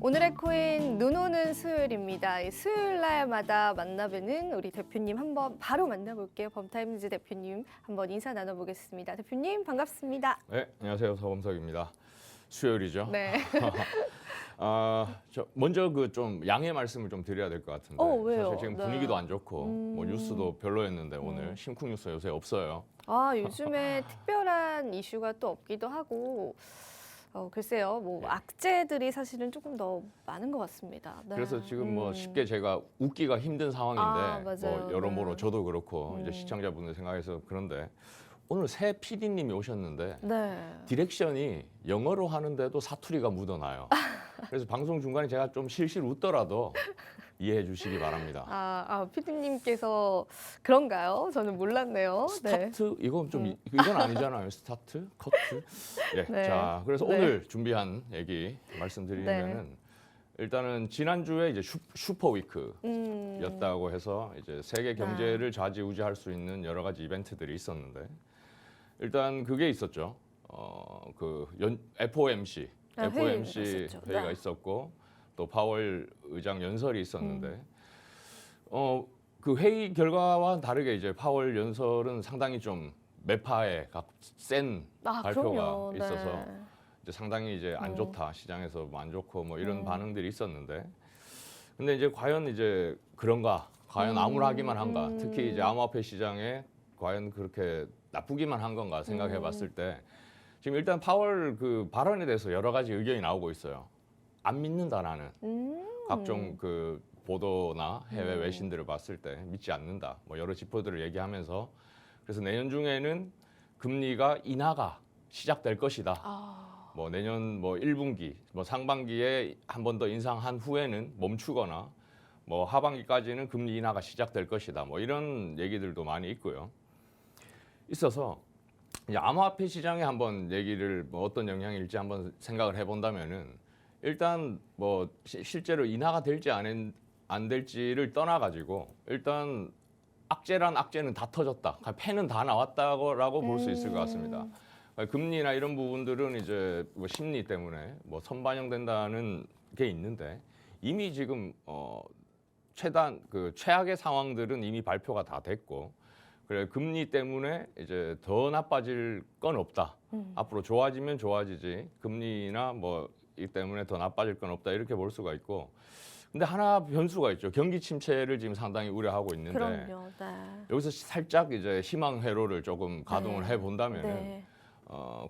오늘의 코인 눈 오는 수요일입니다. 이 수요일 날마다 만나뵈는 우리 대표님 한번 바로 만나볼게요. 범타임즈 대표님 한번 인사 나눠보겠습니다. 대표님 반갑습니다. 네, 안녕하세요. 서범석입니다. 수요일이죠. 네. 저 먼저 그 좀 양해 말씀을 좀 드려야 될 것 같은데. 왜요? 사실 지금 네. 분위기도 안 좋고 뭐 뉴스도 별로였는데 오늘 심쿵 뉴스 요새 없어요. 요즘에 특별한 이슈가 또 없기도 하고 글쎄요. 뭐 악재들이 사실은 조금 더 많은 것 같습니다. 네. 그래서 지금 뭐 쉽게 제가 웃기가 힘든 상황인데 맞아요. 뭐 여러모로 네. 저도 그렇고 이제 시청자분들 생각해서 그런데 오늘 새 PD님이 오셨는데 네. 디렉션이 영어로 하는데도 사투리가 묻어나요. 그래서 방송 중간에 제가 좀 실실 웃더라도 이해해 주시기 바랍니다. 피디님께서 그런가요? 저는 몰랐네요. 네. 스타트 이건 좀 이건 아니잖아요. 스타트, 커트. 예. 네. 자, 그래서 네. 오늘 준비한 얘기 말씀드리면은 일단은 지난주에 이제 슈퍼 위크였다고 해서 이제 세계 경제를 좌지우지할 수 있는 여러 가지 이벤트들이 있었는데 일단 그게 있었죠. FOMC 회의가 네. 있었고 또 파월 의장 연설이 있었는데 그 회의 결과와 다르게 이제 파월 연설은 상당히 좀 매파의 센 발표가 그럼요. 있어서 네. 이제 상당히 이제 안 좋다 시장에서 뭐 안 좋고 뭐 이런 반응들이 있었는데 근데 이제 과연 이제 그런가 과연 암울하기만 한가 특히 이제 암호화폐 시장에 과연 그렇게 나쁘기만 한 건가 생각해 봤을 때 지금 일단 파월 그 발언에 대해서 여러 가지 의견이 나오고 있어요. 안 믿는다 나는. 각종 그 보도나 해외 외신들을 봤을 때 믿지 않는다. 뭐 여러 지표들을 얘기하면서 그래서 내년 중에는 금리가 인하가 시작될 것이다. 뭐 내년 뭐 1분기, 뭐 상반기에 한 번 더 인상한 후에는 멈추거나 뭐 하반기까지는 금리 인하가 시작될 것이다. 뭐 이런 얘기들도 많이 있고요. 있어서 이제 암호화폐 시장에 한번 얘기를 뭐 어떤 영향일지 한번 생각을 해본다면은 일단 뭐 실제로 인하가 될지 안 될지를 떠나가지고 일단 악재란 악재는 다 터졌다, 패는 다 나왔다고 볼 수 있을 것 같습니다. 금리나 이런 부분들은 이제 뭐 심리 때문에 뭐 선반영된다는 게 있는데 이미 지금 최악의 상황들은 이미 발표가 다 됐고. 그래 금리 때문에 이제 더 나빠질 건 없다. 앞으로 좋아지면 좋아지지 금리나 뭐 이 때문에 더 나빠질 건 없다 이렇게 볼 수가 있고. 근데 하나 변수가 있죠. 경기 침체를 지금 상당히 우려하고 있는데 그럼요. 네. 여기서 살짝 이제 희망 회로를 조금 가동을 해 본다면은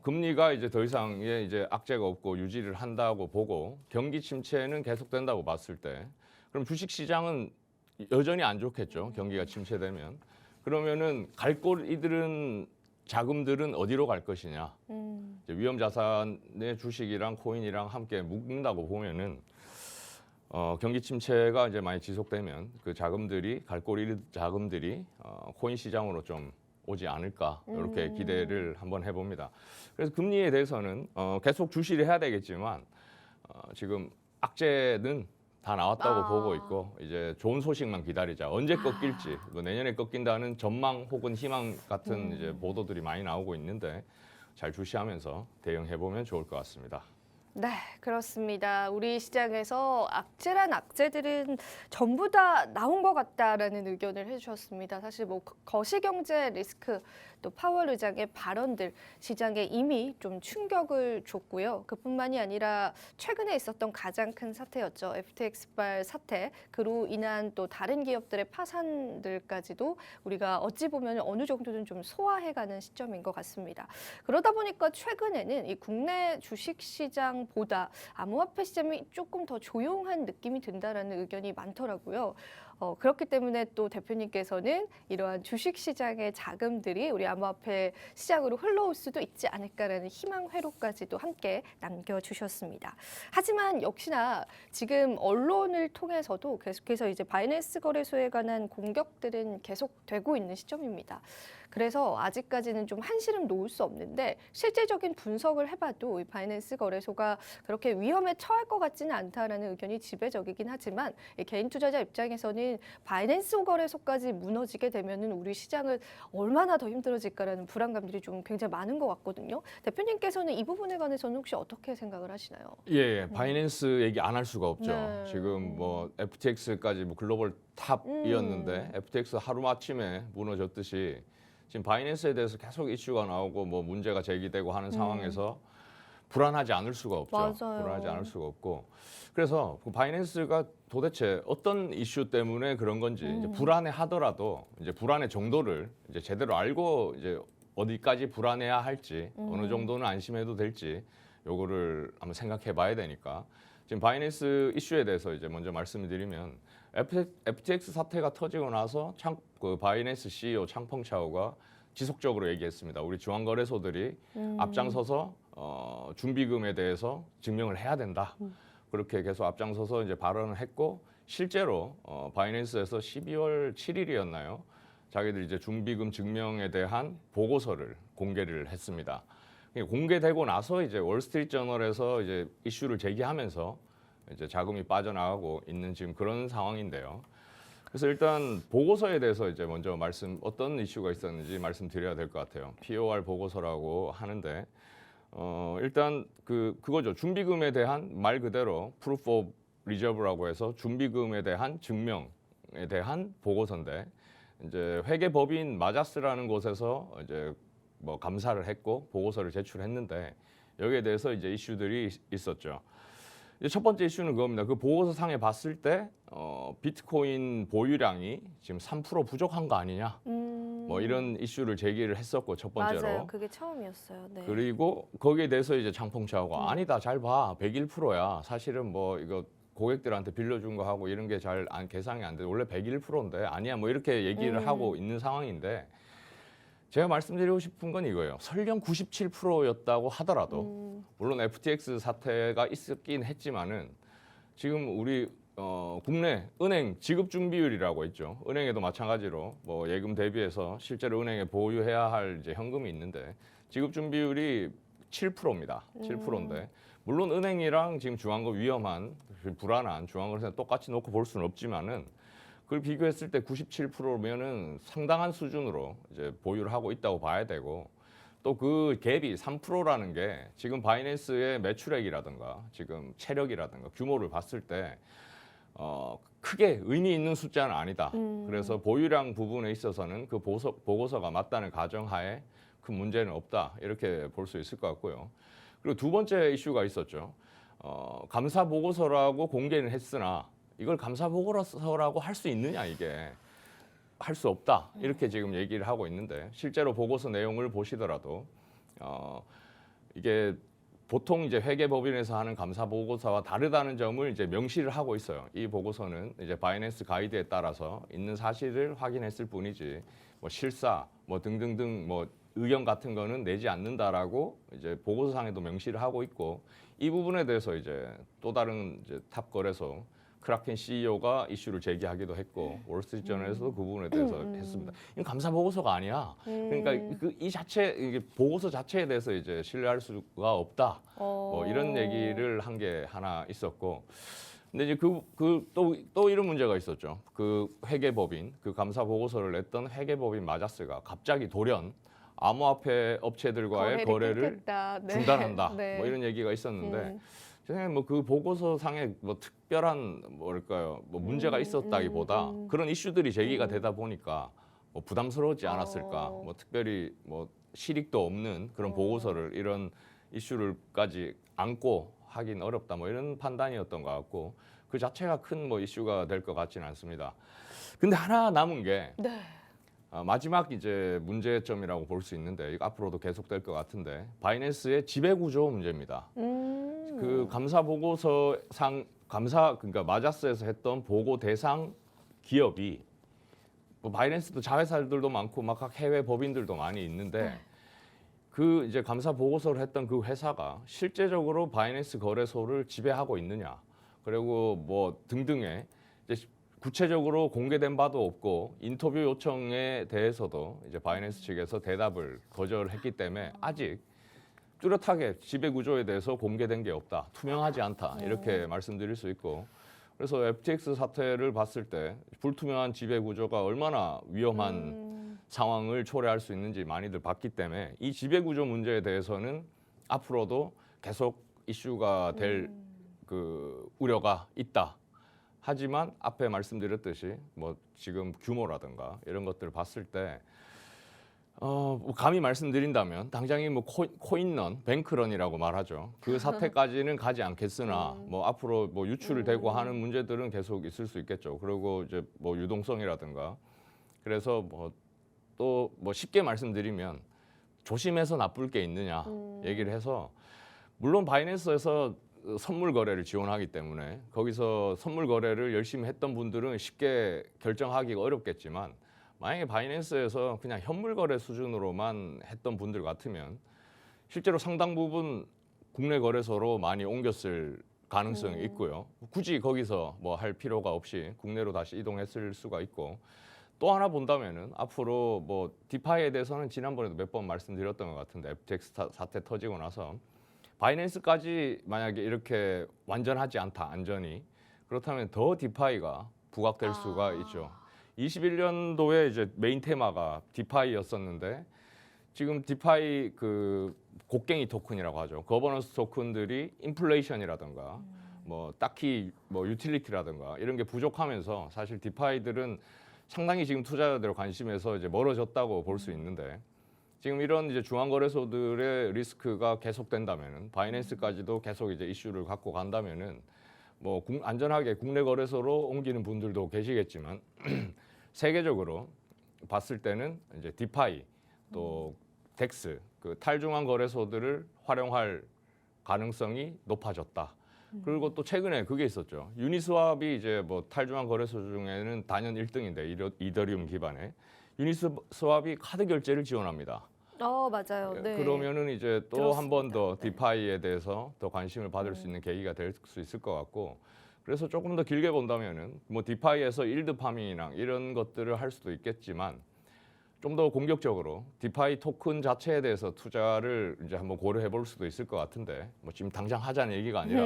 금리가 이제 더 이상의 이제 악재가 없고 유지를 한다고 보고 경기 침체는 계속된다고 봤을 때 그럼 주식 시장은 여전히 안 좋겠죠. 경기가 침체되면. 그러면은 자금들은 어디로 갈 것이냐. 이제 위험 자산의 주식이랑 코인이랑 함께 묶는다고 보면은 경기 침체가 이제 많이 지속되면 그 갈고리 자금들이 코인 시장으로 좀 오지 않을까 이렇게 기대를 한번 해봅니다. 그래서 금리에 대해서는 계속 주시를 해야 되겠지만 지금 악재는 다 나왔다고 보고 있고 이제 좋은 소식만 기다리자. 언제 꺾일지, 뭐 내년에 꺾인다는 전망 혹은 희망 같은 이제 보도들이 많이 나오고 있는데 잘 주시하면서 대응해 보면 좋을 것 같습니다. 네, 그렇습니다. 우리 시장에서 악재란 악재들은 전부 다 나온 것 같다라는 의견을 해주셨습니다. 사실 뭐 거시경제 리스크 또 파월 의장의 발언들 시장에 이미 좀 충격을 줬고요. 그뿐만이 아니라 최근에 있었던 가장 큰 사태였죠. FTX발 사태. 그로 인한 또 다른 기업들의 파산들까지도 우리가 어찌 보면 어느 정도는 좀 소화해가는 시점인 것 같습니다. 그러다 보니까 최근에는 이 국내 주식시장 보다 암호화폐 시장이 조금 더 조용한 느낌이 든다라는 의견이 많더라고요. 그렇기 때문에 또 대표님께서는 이러한 주식시장의 자금들이 우리 암호화폐 시장으로 흘러올 수도 있지 않을까라는 희망 회로까지도 함께 남겨주셨습니다. 하지만 역시나 지금 언론을 통해서도 계속해서 이제 바이낸스 거래소에 관한 공격들은 계속되고 있는 시점입니다. 그래서 아직까지는 좀 한시름 놓을 수 없는데 실질적인 분석을 해봐도 이 바이낸스 거래소가 그렇게 위험에 처할 것 같지는 않다라는 의견이 지배적이긴 하지만 이 개인 투자자 입장에서는 바이낸스 거래소까지 무너지게 되면은 우리 시장은 얼마나 더 힘들어질까라는 불안감들이 좀 굉장히 많은 것 같거든요. 대표님께서는 이 부분에 관해서는 혹시 어떻게 생각을 하시나요? 예, 바이낸스 얘기 안 할 수가 없죠. 네. 지금 뭐 FTX까지 뭐 글로벌 탑이었는데 FTX 하루아침에 무너졌듯이 지금 바이낸스에 대해서 계속 이슈가 나오고 뭐 문제가 제기되고 하는 상황에서 불안하지 않을 수가 없죠. 맞아요. 불안하지 않을 수가 없고. 그래서 그 바이낸스가 도대체 어떤 이슈 때문에 그런 건지 이제 불안해 하더라도 이제 불안의 정도를 이제 제대로 알고 이제 어디까지 불안해야 할지 어느 정도는 안심해도 될지 요거를 한번 생각해 봐야 되니까 지금 바이낸스 이슈에 대해서 이제 먼저 말씀을 드리면 FTX 사태가 터지고 나서 그 바이낸스 CEO 창펑 차오가 지속적으로 얘기했습니다. 우리 중앙거래소들이 앞장서서 준비금에 대해서 증명을 해야 된다. 그렇게 계속 앞장서서 이제 발언을 했고 실제로 바이낸스에서 12월 7일이었나요? 자기들 이제 준비금 증명에 대한 보고서를 공개를 했습니다. 공개되고 나서 이제 월스트리트저널에서 이제 이슈를 제기하면서 이제 자금이 빠져나가고 있는 지금 그런 상황인데요. 그래서 일단 보고서에 대해서 이제 먼저 어떤 이슈가 있었는지 말씀드려야 될 것 같아요. POR 보고서라고 하는데 일단 그거죠. 준비금에 대한 말 그대로 Proof of Reserve라고 해서 준비금에 대한 증명에 대한 보고서인데 이제 회계법인 마자스라는 곳에서 이제 뭐 감사를 했고 보고서를 제출했는데 여기에 대해서 이제 이슈들이 있었죠. 이제 첫 번째 이슈는 그겁니다. 그 보고서 상에 봤을 때 비트코인 보유량이 지금 3% 부족한 거 아니냐? 뭐 이런 이슈를 제기를 했었고 첫 번째로. 맞아요. 그게 처음이었어요. 네. 그리고 거기에 대해서 이제 창펑차오가 아니다 잘 봐 101%야. 사실은 뭐 이거 고객들한테 빌려준 거 하고 이런 게 잘 계산이 안 돼. 원래 101%인데 아니야 뭐 이렇게 얘기를 하고 있는 상황인데 제가 말씀드리고 싶은 건 이거예요. 설령 97%였다고 하더라도 물론 FTX 사태가 있었긴 했지만은 지금 우리 국내 은행 지급 준비율이라고 있죠. 은행에도 마찬가지로 뭐 예금 대비해서 실제로 은행에 보유해야 할 이제 현금이 있는데 지급 준비율이 7%입니다. 7%인데 물론 은행이랑 지금 중앙거 위험한 불안한 중앙거래소 똑같이 놓고 볼 수는 없지만은 그걸 비교했을 때 97%면은 상당한 수준으로 이제 보유를 하고 있다고 봐야 되고 또 그 갭이 3%라는 게 지금 바이낸스의 매출액이라든가 지금 체력이라든가 규모를 봤을 때 크게 의미 있는 숫자는 아니다. 그래서 보유량 부분에 있어서는 그 보고서가 맞다는 가정하에 큰 문제는 없다. 이렇게 볼 수 있을 것 같고요. 그리고 두 번째 이슈가 있었죠. 감사 보고서라고 공개는 했으나 이걸 감사 보고서라고 할 수 있느냐 이게 할 수 없다 이렇게 지금 얘기를 하고 있는데 실제로 보고서 내용을 보시더라도 이게 보통 이제 회계법인에서 하는 감사 보고서와 다르다는 점을 이제 명시를 하고 있어요. 이 보고서는 이제 바이낸스 가이드에 따라서 있는 사실을 확인했을 뿐이지 뭐 실사 뭐 등등등 뭐 의견 같은 거는 내지 않는다라고 이제 보고서상에도 명시를 하고 있고 이 부분에 대해서 이제 또 다른 이제 탑 거래소 크라켄 CEO가 이슈를 제기하기도 했고 월스트리트저널에서도 그 부분에 대해서 했습니다. 이건 감사 보고서가 아니야. 그러니까 이 자체 이게 보고서 자체에 대해서 이제 신뢰할 수가 없다. 뭐 이런 얘기를 한 게 하나 있었고. 근데 이제 또 이런 문제가 있었죠. 그 회계법인 그 감사 보고서를 냈던 회계법인 마자스가 갑자기 돌연 암호화폐 업체들과의 거래를 네. 중단한다. 네. 뭐 이런 얘기가 있었는데 제 생각에 뭐 그 보고서상에 뭐 특별한 뭐랄까요 뭐 문제가 있었다기보다 그런 이슈들이 제기가 되다 보니까 뭐 부담스러웠지 않았을까. 뭐 특별히 뭐 실익도 없는 그런 보고서를 이런 이슈를까지 안고 하긴 어렵다. 뭐 이런 판단이었던 것 같고 그 자체가 큰 뭐 이슈가 될 것 같지는 않습니다. 근데 하나 남은 게 네. 마지막 이제 문제점이라고 볼 수 있는데 이거 앞으로도 계속될 것 같은데 바이낸스의 지배구조 문제입니다. 그 감사 보고서상 그러니까 마자스에서 했던 보고 대상 기업이 뭐 바이낸스도 자회사들도 많고 막 각 해외 법인들도 많이 있는데 그 이제 감사 보고서를 했던 그 회사가 실제적으로 바이낸스 거래소를 지배하고 있느냐 그리고 뭐 등등의 이제 구체적으로 공개된 바도 없고 인터뷰 요청에 대해서도 이제 바이낸스 측에서 대답을 거절했기 때문에 아직 뚜렷하게 지배 구조에 대해서 공개된 게 없다, 투명하지 않다 이렇게 말씀드릴 수 있고, 그래서 FTX 사태를 봤을 때 불투명한 지배 구조가 얼마나 위험한 상황을 초래할 수 있는지 많이들 봤기 때문에 이 지배 구조 문제에 대해서는 앞으로도 계속 이슈가 될 그 우려가 있다. 하지만 앞에 말씀드렸듯이 뭐 지금 규모라든가 이런 것들을 봤을 때 뭐 감히 말씀드린다면 당장이 뭐 코인런, 뱅크런이라고 말하죠. 그 사태까지는 가지 않겠으나 뭐 앞으로 뭐 유출되고 하는 문제들은 계속 있을 수 있겠죠. 그리고 이제 뭐 유동성이라든가, 그래서 뭐 또 뭐 쉽게 말씀드리면 조심해서 나쁠 게 있느냐 얘기를 해서, 물론 바이낸스에서 선물 거래를 지원하기 때문에 거기서 선물 거래를 열심히 했던 분들은 쉽게 결정하기가 어렵겠지만, 만약에 바이낸스에서 그냥 현물 거래 수준으로만 했던 분들 같으면 실제로 상당 부분 국내 거래소로 많이 옮겼을 가능성이 있고요. 굳이 거기서 뭐 할 필요가 없이 국내로 다시 이동했을 수가 있고, 또 하나 본다면은 앞으로 뭐 디파이에 대해서는 지난번에도 몇 번 말씀드렸던 것 같은데, FTX 사태 터지고 나서 바이낸스까지 만약에 이렇게 완전하지 않다, 안전이, 그렇다면 더 디파이가 부각될 수가 있죠. 21년도에 이제 메인 테마가 디파이였었는데, 지금 디파이 그 곡괭이 토큰이라고 하죠. 거버넌스 토큰들이 인플레이션이라든가 뭐 딱히 뭐 유틸리티라든가 이런 게 부족하면서 사실 디파이들은 상당히 지금 투자자들의 관심에서 이제 멀어졌다고 볼 수 있는데, 지금 이런 이제 중앙거래소들의 리스크가 계속된다면은 바이낸스까지도 계속 이제 이슈를 갖고 간다면은 뭐 안전하게 국내 거래소로 옮기는 분들도 계시겠지만 세계적으로 봤을 때는 이제 디파이 또 덱스 그 탈중앙 거래소들을 활용할 가능성이 높아졌다. 그리고 또 최근에 그게 있었죠. 유니스왑이 이제 뭐 탈중앙 거래소 중에는 단연 1등인데 이더리움 기반의 유니스왑이 카드 결제를 지원합니다. 맞아요. 네. 그러면은 이제 또 한 번 더 네. 디파이에 대해서 더 관심을 받을 수 있는 계기가 될 수 있을 것 같고, 그래서 조금 더 길게 본다면은 뭐 디파이에서 일드 파밍이나 이런 것들을 할 수도 있겠지만, 좀 더 공격적으로 디파이 토큰 자체에 대해서 투자를 이제 한번 고려해 볼 수도 있을 것 같은데, 뭐 지금 당장 하자는 얘기가 아니라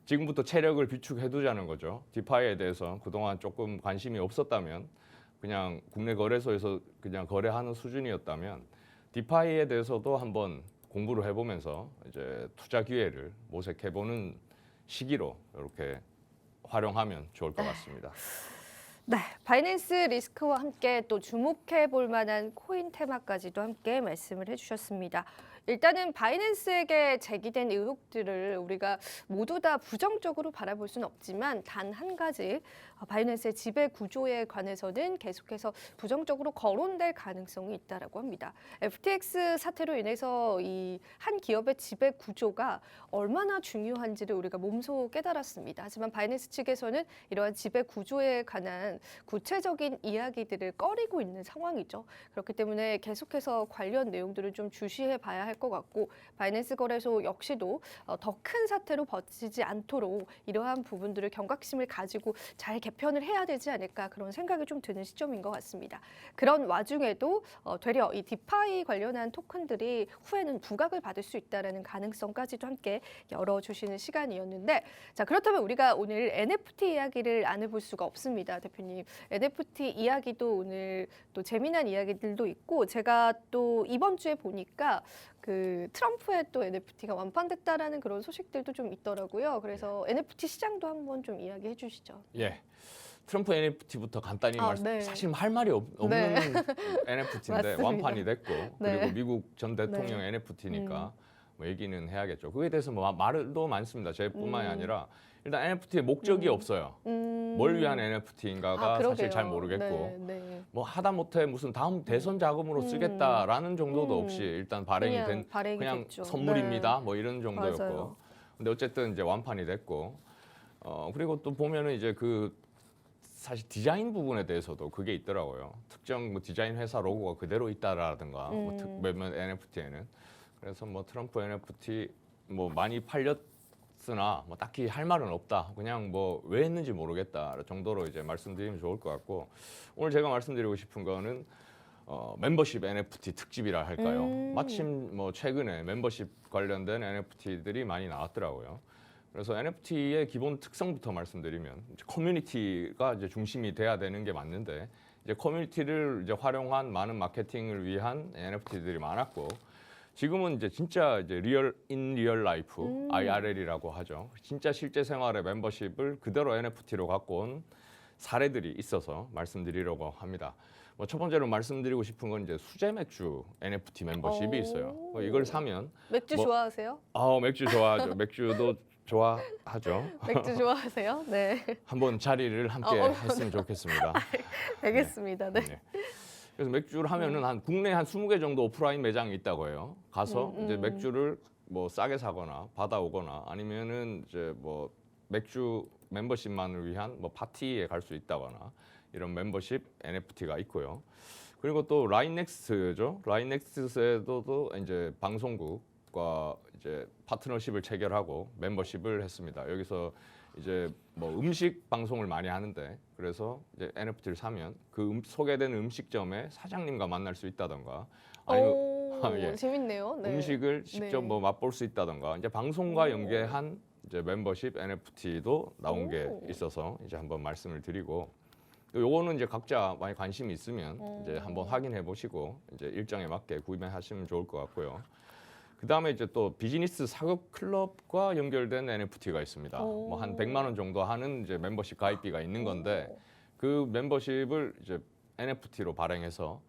지금부터 체력을 비축해 두자는 거죠. 디파이에 대해서 그동안 조금 관심이 없었다면, 그냥 국내 거래소에서 그냥 거래하는 수준이었다면 디파이에 대해서도 한번 공부를 해보면서 이제 투자 기회를 모색해보는 시기로 이렇게 활용하면 좋을 것 같습니다. 네, 바이낸스 리스크와 함께 또 주목해 볼 만한 코인 테마까지도 함께 말씀을 해주셨습니다. 일단은 바이낸스에게 제기된 의혹들을 우리가 모두 다 부정적으로 바라볼 수는 없지만, 단 한 가지 바이낸스의 지배 구조에 관해서는 계속해서 부정적으로 거론될 가능성이 있다라고 합니다. FTX 사태로 인해서 이 한 기업의 지배 구조가 얼마나 중요한지를 우리가 몸소 깨달았습니다. 하지만 바이낸스 측에서는 이러한 지배 구조에 관한 구체적인 이야기들을 꺼리고 있는 상황이죠. 그렇기 때문에 계속해서 관련 내용들을 좀 주시해 봐야 할 것 같고, 바이낸스 거래소 역시도 더 큰 사태로 버티지 않도록 이러한 부분들을 경각심을 가지고 잘 개편을 해야 되지 않을까, 그런 생각이 좀 드는 시점인 것 같습니다. 그런 와중에도 되려 이 디파이 관련한 토큰들이 후에는 부각을 받을 수 있다는 가능성까지도 함께 열어주시는 시간이었는데, 자, 그렇다면 우리가 오늘 NFT 이야기를 안 해볼 수가 없습니다, 대표님. NFT 이야기도 오늘 또 재미난 이야기들도 있고, 제가 또 이번 주에 보니까 그 트럼프의 또 NFT가 완판됐다라는 그런 소식들도 좀 있더라고요. 그래서 NFT 시장도 한번 좀 이야기해 주시죠. 예. 트럼프 NFT부터 간단히 네. 사실 할 말이 없는 네. NFT인데 맞습니다. 완판이 됐고, 네. 그리고 미국 전 대통령 NFT니까 뭐 얘기는 해야겠죠. 그에 대해서 뭐 말도 많습니다. 저뿐만이 아니라 일단 NFT의 목적이 없어요. 뭘 위한 NFT인가가 사실 잘 모르겠고, 뭐 하다못해 무슨 다음 대선 자금으로 쓰겠다라는 정도도 없이 일단 발행이 그냥 됐죠. 선물입니다. 뭐 이런 정도였고, 맞아요. 근데 어쨌든 이제 완판이 됐고, 그리고 또 보면은 이제 그 사실 디자인 부분에 대해서도 그게 있더라고요. 특정 뭐 디자인 회사 로고가 그대로 있다라든가 뭐 몇몇 NFT에는. 그래서 뭐 트럼프 NFT 뭐 많이 했으나 뭐 딱히 할 말은 없다. 그냥 뭐 왜 했는지 모르겠다 정도로 이제 말씀드리면 좋을 것 같고, 오늘 제가 말씀드리고 싶은 거는 멤버십 NFT 특집이라 할까요? 마침 뭐 최근에 멤버십 관련된 NFT들이 많이 나왔더라고요. 그래서 NFT의 기본 특성부터 말씀드리면 이제 커뮤니티가 이제 중심이 돼야 되는 게 맞는데, 이제 커뮤니티를 이제 활용한 많은 마케팅을 위한 NFT들이 많았고, 지금은 이제 진짜 이제 리얼 라이프 IRL이라고 하죠. 진짜 실제 생활의 멤버십을 그대로 NFT로 갖고 온 사례들이 있어서 말씀드리려고 합니다. 뭐 첫 번째로 말씀드리고 싶은 건 이제 수제 맥주 NFT 멤버십이 있어요. 이걸 사면 맥주 좋아하세요? 맥주 좋아하죠. 맥주도 좋아하죠. 맥주 좋아하세요? 네. 한번 자리를 함께 했으면 좋겠습니다. 알겠습니다. 네. 네. 그래서 맥주를 하면은 한 국내 한 20개 정도 오프라인 매장이 있다고 해요. 가서 이제 맥주를 뭐 싸게 사거나 받아오거나, 아니면은 이제 뭐 맥주 멤버십만을 위한 뭐 파티에 갈 수 있다거나, 이런 멤버십 NFT가 있고요. 그리고 또 라인넥스트죠. 라인넥스트에도 이제 방송국과 이제 파트너십을 체결하고 멤버십을 했습니다. 여기서 이제 뭐 음식 방송을 많이 하는데, 그래서 이제 NFT를 사면 그 소개되는 음식점의 사장님과 만날 수 있다던가, 아니면 예. 재밌네요. 네. 음식을 직접 네. 뭐 맛볼 수 있다던가, 이제 방송과 연계한 이제 멤버십 NFT도 나온 게 있어서 이제 한번 말씀을 드리고, 또 요거는 이제 각자 많이 관심이 있으면 이제 한번 확인해 보시고 이제 일정에 맞게 구매하시면 좋을 것 같고요. 그 다음에 이제 또 비즈니스 사급 클럽과 연결된 NFT가 있습니다. 뭐 한 100만 원 정도 하는 이제 멤버십 가입비가 있는 건데, 그 멤버십을 이제 NFT로 발행해서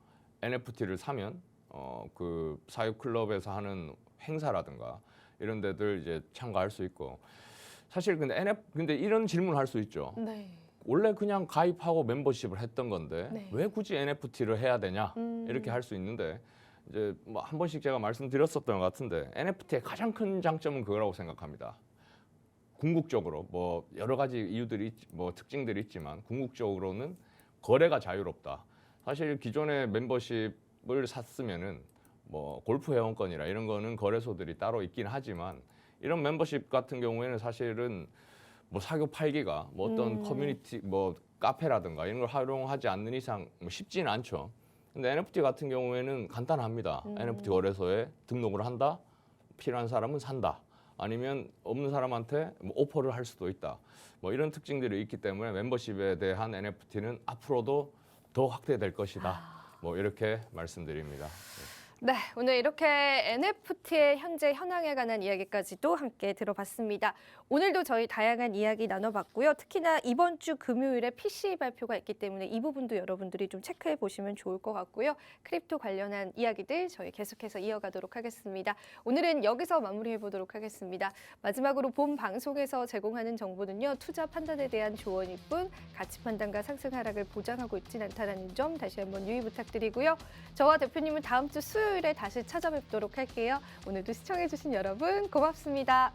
NFT를 사면 그 사육 클럽에서 하는 행사라든가 이런 데들 이제 참가할 수 있고, 사실 근데 이런 질문을 할 수 있죠. 네. 원래 그냥 가입하고 멤버십을 했던 건데 네. 왜 굳이 NFT를 해야 되냐, 이렇게 할 수 있는데, 이제 뭐 한 번씩 제가 말씀드렸었던 것 같은데, NFT의 가장 큰 장점은 그거라고 생각합니다. 궁극적으로 뭐 여러 가지 이유들이 뭐 특징들이 있지만, 궁극적으로는 거래가 자유롭다. 사실 기존의 멤버십을 샀으면은 뭐 골프 회원권이라 이런 거는 거래소들이 따로 있긴 하지만, 이런 멤버십 같은 경우에는 사실은 뭐 사교 팔기가 뭐 어떤 커뮤니티 뭐 카페라든가 이런 걸 활용하지 않는 이상 뭐 쉽지는 않죠. 근데 NFT 같은 경우에는 간단합니다. NFT 거래소에 등록을 한다, 필요한 사람은 산다, 아니면 없는 사람한테 뭐 오퍼를 할 수도 있다. 뭐 이런 특징들이 있기 때문에 멤버십에 대한 NFT는 앞으로도 더 확대될 것이다. 뭐 이렇게 말씀드립니다. 네, 오늘 이렇게 NFT의 현재 현황에 관한 이야기까지도 함께 들어봤습니다. 오늘도 저희 다양한 이야기 나눠봤고요. 특히나 이번 주 금요일에 PC 발표가 있기 때문에 이 부분도 여러분들이 좀 체크해 보시면 좋을 것 같고요. 크립토 관련한 이야기들 저희 계속해서 이어가도록 하겠습니다. 오늘은 여기서 마무리해 보도록 하겠습니다. 마지막으로 본 방송에서 제공하는 정보는요, 투자 판단에 대한 조언일 뿐 가치 판단과 상승 하락을 보장하고 있진 않다는 점 다시 한번 유의 부탁드리고요. 저와 대표님은 다음 주 수요일에 다시 찾아뵙도록 할게요. 오늘도 시청해주신 여러분 고맙습니다.